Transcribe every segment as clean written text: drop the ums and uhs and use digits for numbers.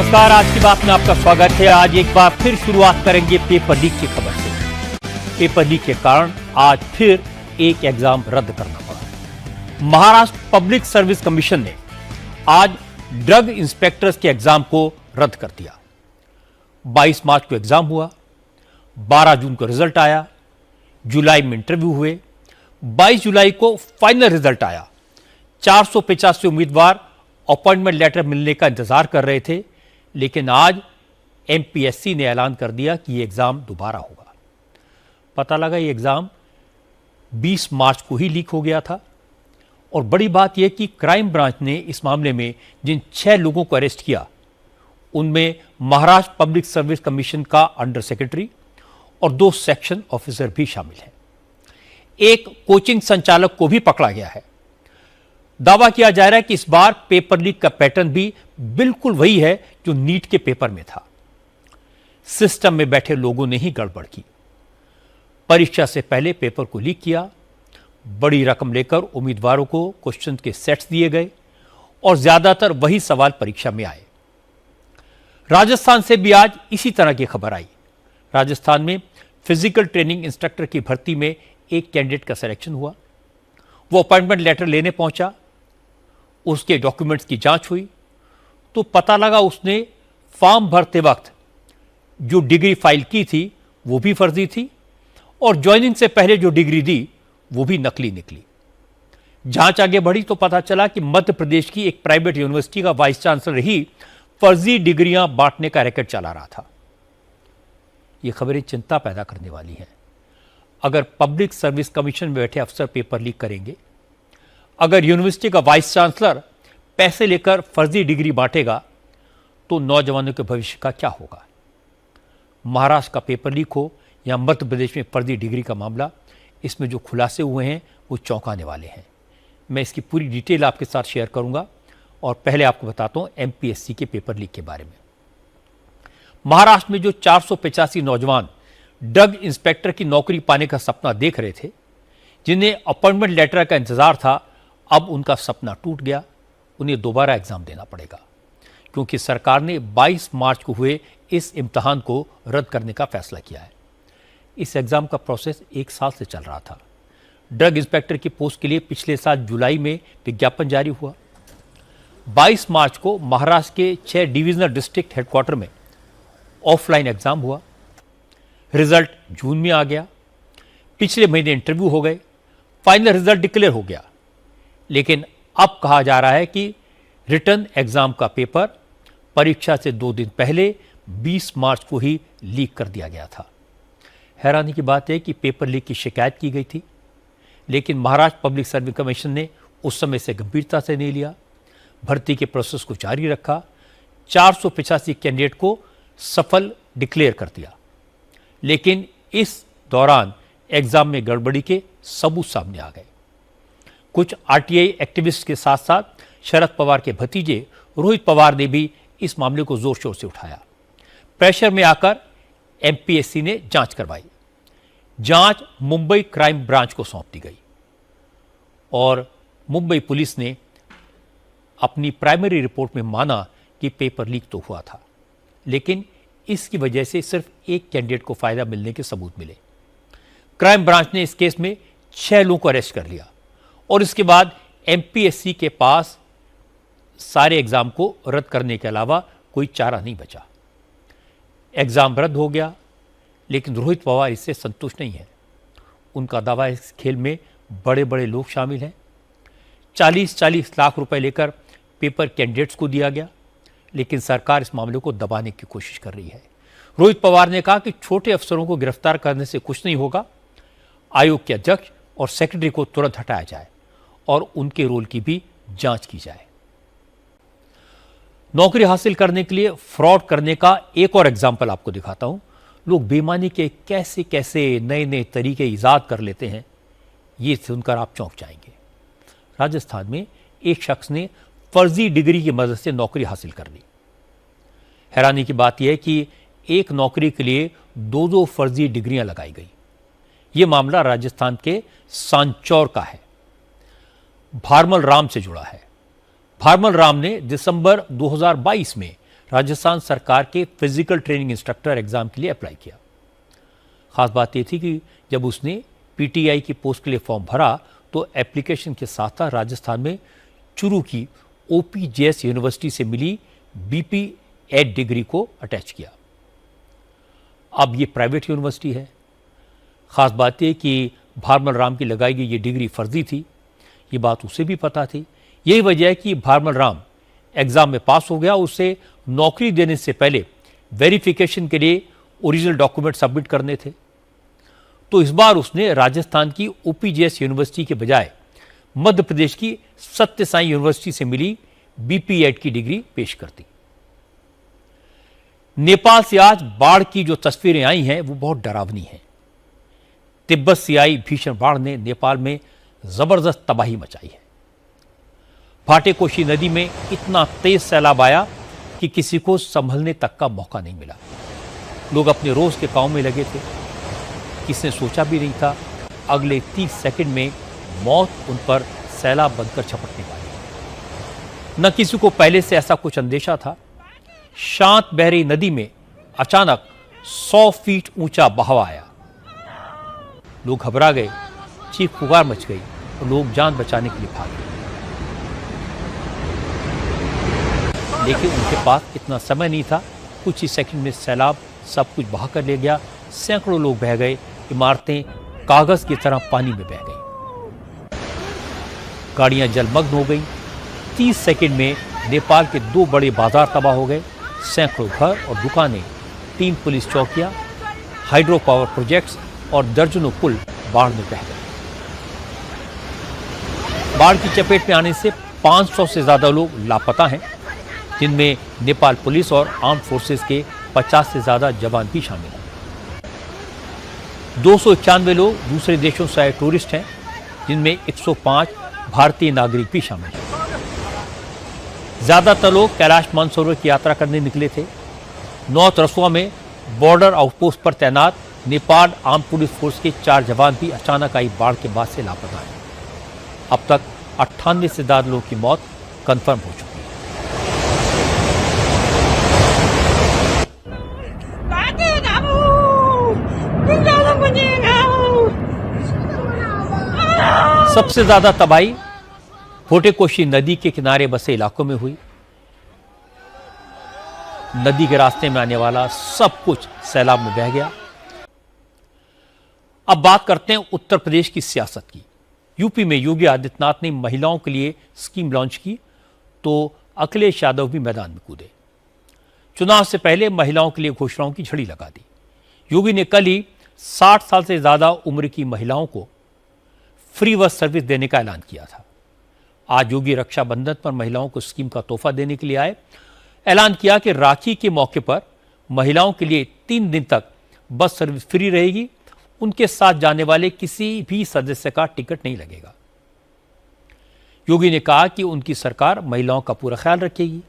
नमस्कार, आज की बात में आपका स्वागत है। आज एक बार फिर शुरुआत करेंगे पेपर लीक की खबर से। पेपर लीक के कारण आज फिर एक एग्जाम रद्द करना पड़ा। महाराष्ट्र पब्लिक सर्विस कमीशन ने आज ड्रग इंस्पेक्टर्स के एग्जाम को रद्द कर दिया। 22 मार्च को एग्जाम हुआ, 12 जून को रिजल्ट आया, जुलाई में इंटरव्यू हुए, 22 जुलाई को फाइनल रिजल्ट आया। 485 उम्मीदवार अपॉइंटमेंट लेटर मिलने का इंतजार कर रहे थे, लेकिन आज एमपीएससी ने ऐलान कर दिया कि यह एग्जाम दोबारा होगा। पता लगा ये एग्जाम 20 मार्च को ही लीक हो गया था। और बड़ी बात यह कि क्राइम ब्रांच ने इस मामले में जिन 6 लोगों को अरेस्ट किया, उनमें महाराष्ट्र पब्लिक सर्विस कमीशन का अंडर सेक्रेटरी और 2 सेक्शन ऑफिसर भी शामिल हैं। एक कोचिंग संचालक को भी पकड़ा गया है। दावा किया जा रहा है कि इस बार पेपर लीक का पैटर्न भी बिल्कुल वही है जो नीट के पेपर में था। सिस्टम में बैठे लोगों ने ही गड़बड़ की। परीक्षा से पहले पेपर को लीक किया, बड़ी रकम लेकर उम्मीदवारों को क्वेश्चन के सेट्स दिए गए और ज्यादातर वही सवाल परीक्षा में आए। राजस्थान से भी आज इसी तरह की खबर आई। राजस्थान में फिजिकल ट्रेनिंग इंस्ट्रक्टर की भर्ती में एक कैंडिडेट का सिलेक्शन हुआ। वो अपॉइंटमेंट लेटर लेने पहुंचा, उसके डॉक्यूमेंट्स की जांच हुई तो पता लगा उसने फॉर्म भरते वक्त जो डिग्री फाइल की थी वो भी फर्जी थी और ज्वाइनिंग से पहले जो डिग्री दी वो भी नकली निकली। जांच आगे बढ़ी तो पता चला कि मध्य प्रदेश की एक प्राइवेट यूनिवर्सिटी का वाइस चांसलर ही फर्जी डिग्रियां बांटने का रैकेट चला रहा था। ये खबरें चिंता पैदा करने वाली हैं। अगर पब्लिक सर्विस कमीशन में बैठे अफसर पेपर लीक करेंगे, अगर यूनिवर्सिटी का वाइस चांसलर पैसे लेकर फर्जी डिग्री बांटेगा, तो नौजवानों के भविष्य का क्या होगा। महाराष्ट्र का पेपर लीक हो या मध्य प्रदेश में फर्जी डिग्री का मामला, इसमें जो खुलासे हुए हैं वो चौंकाने वाले हैं। मैं इसकी पूरी डिटेल आपके साथ शेयर करूंगा और पहले आपको बताता हूं एमपीएससी के पेपर लीक के बारे में। महाराष्ट्र में जो 485 नौजवान ड्रग इंस्पेक्टर की नौकरी पाने का सपना देख रहे थे, जिन्हें अपॉइंटमेंट लेटर का इंतजार था, अब उनका सपना टूट गया। उन्हें दोबारा एग्जाम देना पड़ेगा क्योंकि सरकार ने 22 मार्च को हुए इस इम्तिहान को रद्द करने का फैसला किया है। इस एग्जाम का प्रोसेस 1 साल से चल रहा था। ड्रग इंस्पेक्टर की पोस्ट के लिए पिछले साल जुलाई में विज्ञापन जारी हुआ। 22 मार्च को महाराष्ट्र के 6 डिविजनल डिस्ट्रिक्ट हेडक्वार्टर में ऑफलाइन एग्जाम हुआ। रिजल्ट जून में आ गया। पिछले महीने इंटरव्यू हो गए, फाइनल रिजल्ट डिक्लेयर हो गया। लेकिन अब कहा जा रहा है कि रिटर्न एग्जाम का पेपर परीक्षा से 2 दिन पहले 20 मार्च को ही लीक कर दिया गया था। हैरानी की बात है कि पेपर लीक की शिकायत की गई थी, लेकिन महाराष्ट्र पब्लिक सर्विस कमीशन ने उस समय से गंभीरता से नहीं लिया। भर्ती के प्रोसेस को जारी रखा। 485 कैंडिडेट को सफल डिक्लेयर कर दिया, लेकिन इस दौरान एग्जाम में गड़बड़ी के सबूत सामने आ गए। कुछ आरटीआई एक्टिविस्ट के साथ साथ शरद पवार के भतीजे रोहित पवार ने भी इस मामले को जोर शोर से उठाया। प्रेशर में आकर एमपीएससी ने जांच करवाई। जांच मुंबई क्राइम ब्रांच को सौंप दी गई और मुंबई पुलिस ने अपनी प्राइमरी रिपोर्ट में माना कि पेपर लीक तो हुआ था, लेकिन इसकी वजह से सिर्फ एक कैंडिडेट को फायदा मिलने के सबूत मिले। क्राइम ब्रांच ने इस केस में 6 लोगों को अरेस्ट कर लिया और इसके बाद एमपीएससी के पास सारे एग्जाम को रद्द करने के अलावा कोई चारा नहीं बचा। एग्जाम रद्द हो गया, लेकिन रोहित पवार इससे संतुष्ट नहीं है। उनका दावा इस खेल में बड़े बड़े लोग शामिल हैं। 40-40 लाख रुपए लेकर पेपर कैंडिडेट्स को दिया गया, लेकिन सरकार इस मामले को दबाने की कोशिश कर रही है। रोहित पवार ने कहा कि छोटे अफसरों को गिरफ्तार करने से कुछ नहीं होगा। आयोग के अध्यक्ष और सेक्रेटरी को तुरंत हटाया जाए और उनके रोल की भी जांच की जाए। नौकरी हासिल करने के लिए फ्रॉड करने का एक और एग्जाम्पल आपको दिखाता हूं। लोग बेईमानी के कैसे कैसे नए नए तरीके ईजाद कर लेते हैं, ये सुनकर आप चौंक जाएंगे। राजस्थान में एक शख्स ने फर्जी डिग्री की मदद से नौकरी हासिल कर ली। हैरानी की बात यह है कि एक नौकरी के लिए 2-2 फर्जी डिग्रियां लगाई गई। यह मामला राजस्थान के सांचौर का है, भारमल राम से जुड़ा है। भारमल राम ने दिसंबर 2022 में राजस्थान सरकार के फिजिकल ट्रेनिंग इंस्ट्रक्टर एग्जाम के लिए अप्लाई किया। खास बात यह थी कि जब उसने पीटीआई की पोस्ट के लिए फॉर्म भरा तो एप्लीकेशन के साथ साथ राजस्थान में चुरू की ओपीजेएस यूनिवर्सिटी से मिली बीपी एड डिग्री को अटैच किया। अब ये प्राइवेट यूनिवर्सिटी है। खास बात यह कि भारमल राम की लगाई गई ये डिग्री फर्जी थी, ये बात उसे भी पता थी। यही वजह है कि भारमल राम एग्जाम में पास हो गया। उसे नौकरी देने से पहले वेरिफिकेशन के लिए ओरिजिनल डॉक्यूमेंट सबमिट करने थे, तो इस बार उसने राजस्थान की ओपीजेएस यूनिवर्सिटी के बजाय मध्य प्रदेश की सत्य साई यूनिवर्सिटी से मिली बीपी एड की डिग्री पेश कर दी। नेपाल से आज बाढ़ की जो तस्वीरें आई हैं वो बहुत डरावनी हैं। तिब्बत से आई भीषण बाढ़ ने नेपाल में जबरदस्त तबाही मचाई है। भाटेकोशी नदी में इतना तेज सैलाब आया कि किसी को संभलने तक का मौका नहीं मिला। लोग अपने रोज के काम में लगे थे। किसने सोचा भी नहीं था अगले 30 सेकंड में मौत उन पर सैलाब बनकर झपटने वाली है। न किसी को पहले से ऐसा कुछ अंदेशा था। शांत बहरी नदी में अचानक 100 फीट ऊंचा बहाव आया। लोग घबरा गए, चीख पुकार मच गई और लोग जान बचाने के लिए भागे। लेकिन उनके पास इतना समय नहीं था। कुछ ही सेकंड में सैलाब सब कुछ बहा कर ले गया। सैकड़ों लोग बह गए। इमारतें कागज की तरह पानी में बह गई। गाड़ियां जलमग्न हो गई। 30 सेकंड में नेपाल के 2 बड़े बाजार तबाह हो गए। सैकड़ों घर और दुकानें, 3 पुलिस चौकियां, हाइड्रो पावर प्रोजेक्ट्स और दर्जनों पुल बाढ़ में बह गए। बाढ़ की चपेट में आने से 500 से ज्यादा लोग लापता हैं, जिनमें नेपाल पुलिस और आर्म फोर्सेस के 50 से ज्यादा जवान भी शामिल हैं। 291 लोग दूसरे देशों से आए टूरिस्ट हैं, जिनमें 105 भारतीय नागरिक भी शामिल हैं। ज्यादातर लोग कैलाश मानसरोवर की यात्रा करने निकले थे। नॉर्थ रसुआ में बॉर्डर आउटपोस्ट पर तैनात नेपाल आर्म पुलिस फोर्स के 4 जवान भी अचानक आई बाढ़ के बाद से लापता हैं। अब तक 98 से ज्यादा लोगों की मौत कंफर्म हो चुकी है। सबसे ज्यादा तबाही भाटेकोशी नदी के किनारे बसे इलाकों में हुई। नदी के रास्ते में आने वाला सब कुछ सैलाब में बह गया। अब बात करते हैं उत्तर प्रदेश की सियासत की। यूपी में योगी आदित्यनाथ ने महिलाओं के लिए स्कीम लॉन्च की तो अखिलेश यादव भी मैदान में कूदे। चुनाव से पहले महिलाओं के लिए घोषणाओं की झड़ी लगा दी। योगी ने कल ही 60 साल से ज्यादा उम्र की महिलाओं को फ्री बस सर्विस देने का ऐलान किया था। आज योगी रक्षाबंधन पर महिलाओं को स्कीम का तोहफा देने के लिए आए। ऐलान किया कि राखी के मौके पर महिलाओं के लिए 3 दिन तक बस सर्विस फ्री रहेगी। उनके साथ जाने वाले किसी भी सदस्य का टिकट नहीं लगेगा। योगी ने कहा कि उनकी सरकार महिलाओं का पूरा ख्याल रखेगी।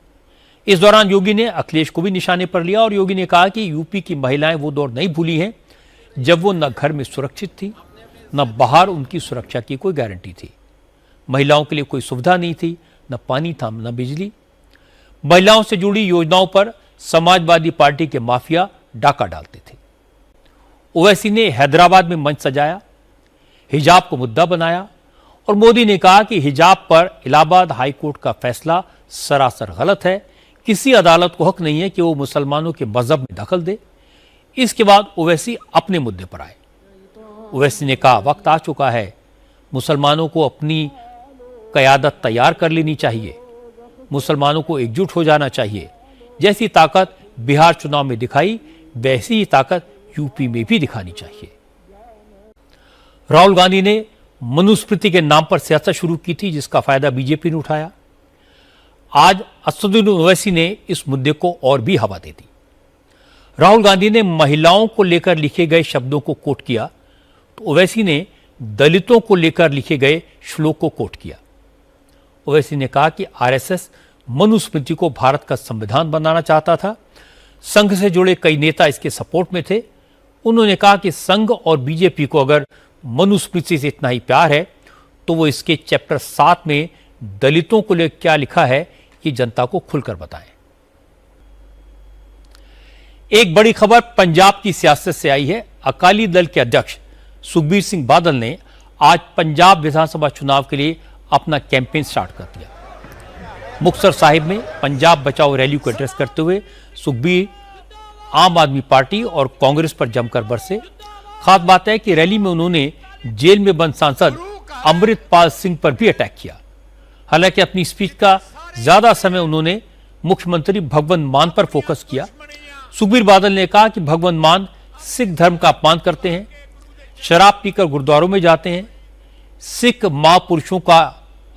इस दौरान योगी ने अखिलेश को भी निशाने पर लिया और योगी ने कहा कि यूपी की महिलाएं वो दौर नहीं भूली हैं जब वो न घर में सुरक्षित थी, न बाहर उनकी सुरक्षा की कोई गारंटी थी। महिलाओं के लिए कोई सुविधा नहीं थी, न पानी था, न बिजली। महिलाओं से जुड़ी योजनाओं पर समाजवादी पार्टी के माफिया डाका डालते थे। ओवैसी ने हैदराबाद में मंच सजाया, हिजाब को मुद्दा बनाया और मोदी ने कहा कि हिजाब पर इलाहाबाद हाईकोर्ट का फैसला सरासर गलत है। किसी अदालत को हक नहीं है कि वो मुसलमानों के मजहब में दखल दे। इसके बाद ओवैसी अपने मुद्दे पर आए। ओवैसी ने कहा वक्त आ चुका है, मुसलमानों को अपनी क़यादत तैयार कर लेनी चाहिए, मुसलमानों को एकजुट हो जाना चाहिए। जैसी ताकत बिहार चुनाव में दिखाई वैसी ही ताकत यूपी में भी दिखानी चाहिए। राहुल गांधी ने मनुस्मृति के नाम पर सियासत शुरू की थी, जिसका फायदा बीजेपी ने उठाया। आज असदुद्दीन ओवैसी ने इस मुद्दे को और भी हवा दे दी। राहुल गांधी ने महिलाओं को लेकर लिखे गए शब्दों को कोट किया तो ओवैसी ने दलितों को लेकर लिखे गए श्लोक को कोट किया। ओवैसी ने कहा कि आरएसएस मनुस्मृति को भारत का संविधान बनाना चाहता था। संघ से जुड़े कई नेता इसके सपोर्ट में थे। उन्होंने कहा कि संघ और बीजेपी को अगर मनुस्मृति से इतना ही प्यार है तो वो इसके चैप्टर 7 में दलितों को लेकर क्या लिखा है ये जनता को खुलकर बताएं। एक बड़ी खबर पंजाब की सियासत से आई है। अकाली दल के अध्यक्ष सुखबीर सिंह बादल ने आज पंजाब विधानसभा चुनाव के लिए अपना कैंपेन स्टार्ट कर दिया। मुक्तसर साहिब में पंजाब बचाओ रैली को एड्रेस करते हुए सुखबीर आम आदमी पार्टी और कांग्रेस पर जमकर बरसे। खास बात है कि रैली में उन्होंने जेल में बंद सांसद अमृतपाल सिंह पर भी अटैक किया। हालांकि अपनी स्पीच का ज्यादा समय उन्होंने मुख्यमंत्री भगवंत मान पर फोकस किया। सुखबीर बादल ने कहा कि भगवंत मान सिख धर्म का अपमान करते हैं, शराब पीकर गुरुद्वारों में जाते हैं, सिख महापुरुषों का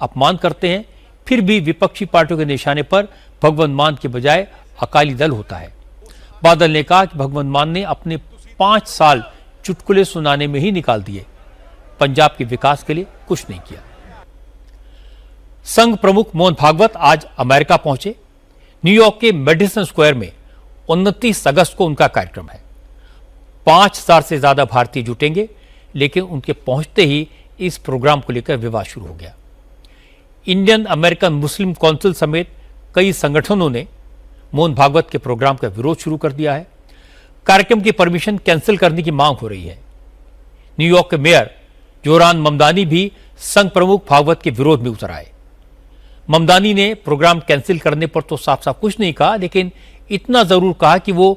अपमान करते हैं, फिर भी विपक्षी पार्टियों के निशाने पर भगवंत मान के बजाय अकाली दल होता है। बादल ने कहा कि भगवंत मान ने अपने 5 साल चुटकुले सुनाने में ही निकाल दिए, पंजाब के विकास के लिए कुछ नहीं किया। संघ प्रमुख मोहन भागवत आज अमेरिका पहुंचे। न्यूयॉर्क के मेडिसन स्क्वायर में 29 अगस्त को उनका कार्यक्रम है। 5,000 से ज्यादा भारतीय जुटेंगे, लेकिन उनके पहुंचते ही इस प्रोग्राम को लेकर विवाद शुरू हो गया। इंडियन अमेरिकन मुस्लिम काउंसिल समेत कई संगठनों ने मोहन भागवत के प्रोग्राम का विरोध शुरू कर दिया है। कार्यक्रम की परमिशन कैंसिल करने की मांग हो रही है। न्यूयॉर्क के मेयर जोरान ममदानी भी संघ प्रमुख भागवत के विरोध में उतर आए। ममदानी ने प्रोग्राम कैंसिल करने पर तो साफ साफ कुछ नहीं कहा, लेकिन इतना जरूर कहा कि वो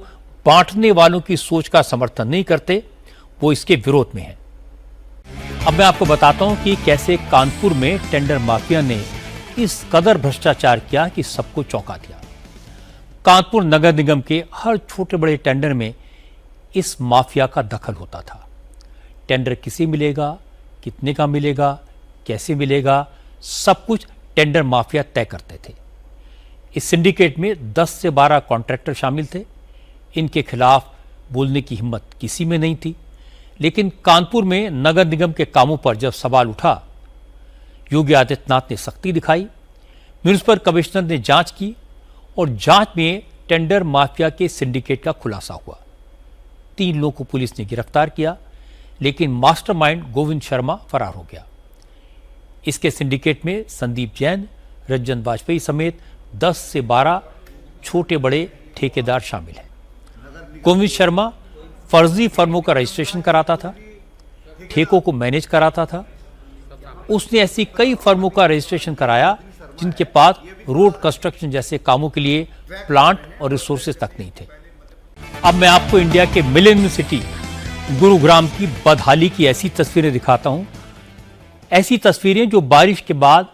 बांटने वालों की सोच का समर्थन नहीं करते, वो इसके विरोध में है। अब मैं आपको बताता हूं कि कैसे कानपुर में टेंडर माफिया ने इस कदर भ्रष्टाचार किया कि सबको चौंका दिया। कानपुर नगर निगम के हर छोटे बड़े टेंडर में इस माफिया का दखल होता था। टेंडर किसे मिलेगा, कितने का मिलेगा, कैसे मिलेगा, सब कुछ टेंडर माफिया तय करते थे। इस सिंडिकेट में 10 से 12 कॉन्ट्रैक्टर शामिल थे। इनके खिलाफ बोलने की हिम्मत किसी में नहीं थी, लेकिन कानपुर में नगर निगम के कामों पर जब सवाल उठा, योगी आदित्यनाथ ने सख्ती दिखाई। म्युनिसिपल कमिश्नर ने जांच की और जांच में टेंडर माफिया के सिंडिकेट का खुलासा हुआ। 3 लोगों को पुलिस ने गिरफ्तार किया, लेकिन मास्टरमाइंड गोविंद शर्मा फरार हो गया। इसके सिंडिकेट में संदीप जैन, रंजन वाजपेयी समेत 10 से 12 छोटे बड़े ठेकेदार शामिल हैं। गोविंद शर्मा फर्जी फर्मों का रजिस्ट्रेशन कराता था, ठेकों को मैनेज कराता था। उसने ऐसी कई फर्मों का रजिस्ट्रेशन कराया जिनके पास रोड कंस्ट्रक्शन जैसे कामों के लिए प्लांट और रिसोर्सेज तक नहीं थे। अब मैं आपको इंडिया के मिलेनियम सिटी गुरुग्राम की बदहाली की ऐसी तस्वीरें दिखाता हूं। ऐसी तस्वीरें जो बारिश के बाद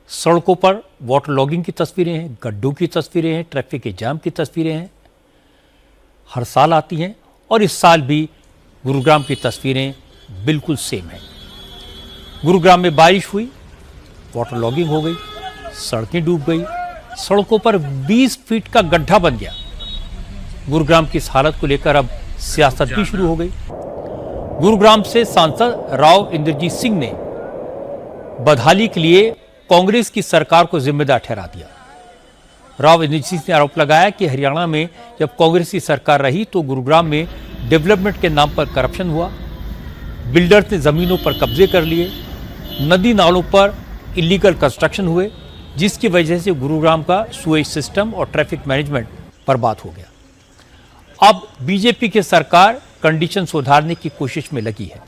सड़कों पर वाटर लॉगिंग की तस्वीरें हैं, गड्ढों की तस्वीरें हैं, ट्रैफिक के जाम की तस्वीरें हैं। हर साल आती हैं और इस साल भी गुरुग्राम की तस्वीरें बिल्कुल सेम हैं। गुरुग्राम में बारिश हुई, वाटर लॉगिंग हो गई, सड़कें डूब गई, सड़कों पर 20 फीट का गड्ढा बन गया। गुरुग्राम की इस हालत को लेकर अब सियासत भी शुरू हो गई। गुरुग्राम से सांसद राव इंद्रजीत सिंह ने बदहाली के लिए कांग्रेस की सरकार को जिम्मेदार ठहरा दिया। राव इंद्रजीत सिंह ने आरोप लगाया कि हरियाणा में जब कांग्रेस की सरकार रही तो गुरुग्राम में डेवलपमेंट के नाम पर करप्शन हुआ, बिल्डर्स ने जमीनों पर कब्जे कर लिए, नदी नालों पर इलीगल कंस्ट्रक्शन हुए, जिसकी वजह से गुरुग्राम का सुएज सिस्टम और ट्रैफिक मैनेजमेंट बर्बाद हो गया। अब बीजेपी की सरकार कंडीशन सुधारने की कोशिश में लगी है।